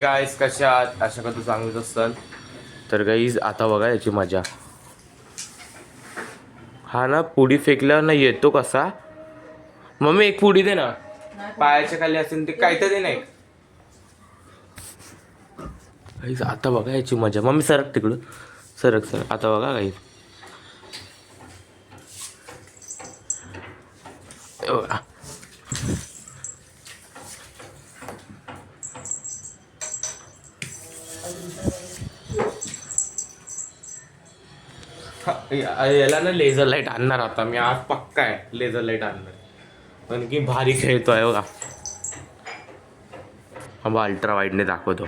Guys कशा आहात? अशा का तू चांगलीच असाल. तर गाईज आता बघा याची मजा. हा ना पुडी फेकल्यावर ना येतो कसा. मम्मी एक पुडी दे ना. पायाच्या खाली असेल ते काय तर दे नाही. गाईज आता बघा याची मजा. मम्मी सरक तिकडं. सरक सरक. आता बघा गाईज. याला ना लेझर लाईट आणणार आता मी. आज पक्का आहे लेझर लाईट आणणार. पण की भारी खेळतोय बघा. हा अल्ट्रा वाईडने दाखवतो.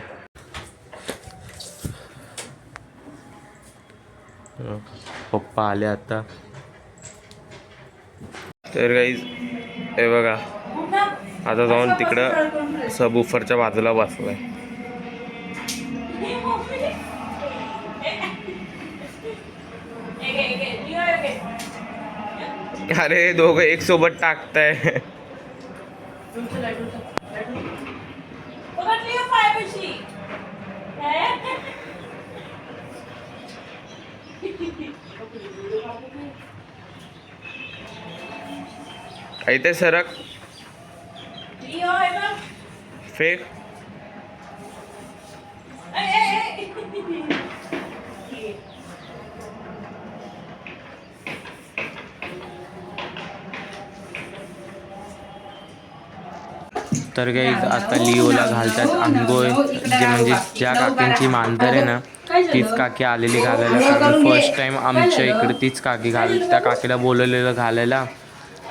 पप्पा आले आता. तर गाईज हे बघा आता जाऊन तिकडं सबवूफरच्या बाजूला बसलाय. अरे दोघं एक सोबत टाकताय. इथे सरक फेक. तर काही आता लिओला घालतात आंघोळ. जे म्हणजे ज्या काकींची मांजर आहे ना तीच काकी आलेली घालायला. कारण फर्स्ट टाइम आमच्या इकडे तीच काकी त्या काकीला बोलवलेलं घालायला.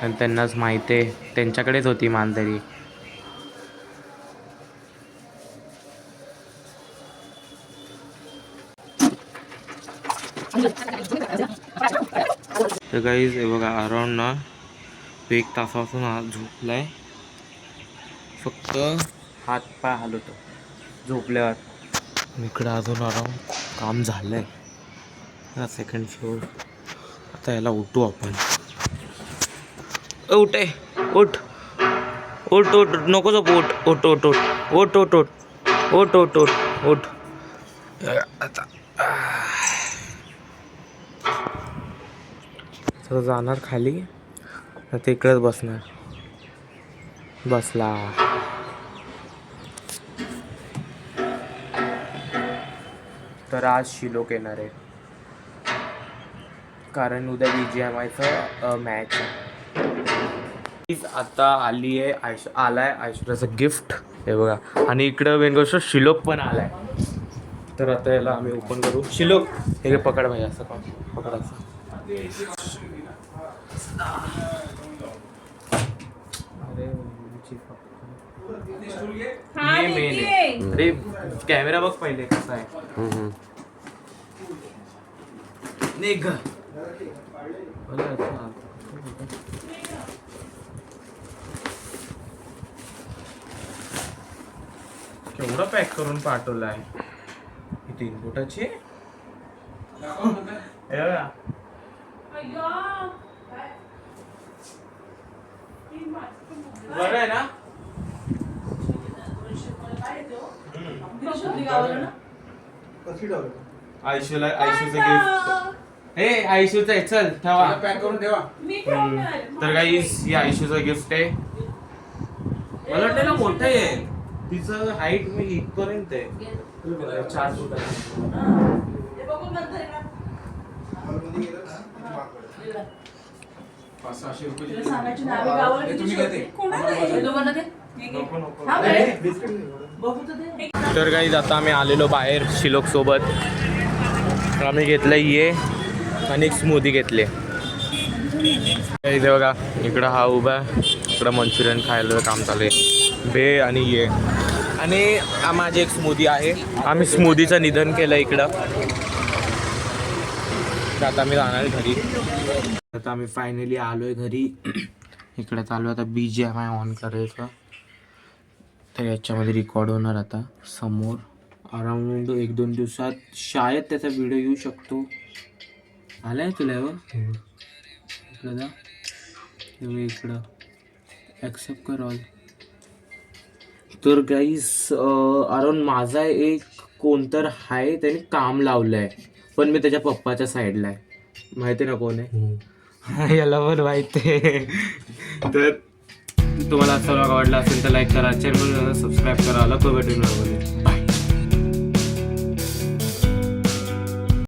आणि त्यांनाच माहिती आहे त्यांच्याकडेच होती मांजरी. तर गाईज हे बघा अराउंड ना 1 तासापासून हा झोपलाय. फक्त हात पाय हलवतो झोपल्यावर. इकडं अजून अराउंड काम झालंय. Second floor. आता याला उठू आपण. उठ आहे उठ उठ उठ नको झोप. उठ उठ उठ उठ उठ उठ उठ उठ उठ उठ. आता जाणार खाली. आता इकडेच बसणार. बसला. तर आज शिलोक येणार आहे कारण उद्या BGMIचं मॅच आहे. आता आली आहे आलाय ऐश्वर्याचं गिफ्ट हे बघा. आणि इकडं मेन गोष्ट शिलोक पण आलाय. तर आता याला आम्ही ओपन करू. शिलोक हे पकड भाई. असं पकडायचं. अरे मेन आहे. अरे कॅमेरा बघ पहिले कसा आहे. निघ. केवढं पॅक करून पाठवलाय. 3 फुटाची. बरं आहे ना. आयशूचं गिफ्ट. हे आयशूचं आहे. चल ठेवा पॅक करून ठेवा. तर गाईस ही आयशूचं गिफ्ट आहे. मला वाटतं ना मोठं आहे. तिचं हाईट मी इथपर्यंत आहे. 4 फूट आहे. तर गाईज आता आम्ही आलेलो बाहेर शिलोक सोबत. तर आम्ही घेतलं ये आणि एक स्मूदी घेतली. इथे बघा इकडं हा उभा. इकडं मंचुरियन खायला काम चालू आहे. बे आणि ये आणि माझी एक स्मूदी आहे. आम्ही स्मूदीचं निधन केलं इकडं. तर आता आम्ही जाणार घरी. आता आम्ही फायनली आलोय घरी. इकडे चालू आता BGMI ऑन करायचं. तर याच्यामध्ये रेकॉर्ड होणार आता समोर. अराउंड 1-2 दिवसात शाळेत त्याचा व्हिडिओ येऊ शकतो. आलाय तुला इकडं जा. तुम्ही इकडं ॲक्सेप्ट कर ऑल. तर गाईस अराउंड माझा एक कोणतर आहे त्याने काम लावलंय, पण मी त्याच्या पप्पाच्या साईडला आहे. माहिती ना कोण आहे? याला पण माहिती आहे. तर तुम्हाला असं आवडला असेल तर लाईक करा, चॅनल सबस्क्राईब करा. लवकर भेटून बाय.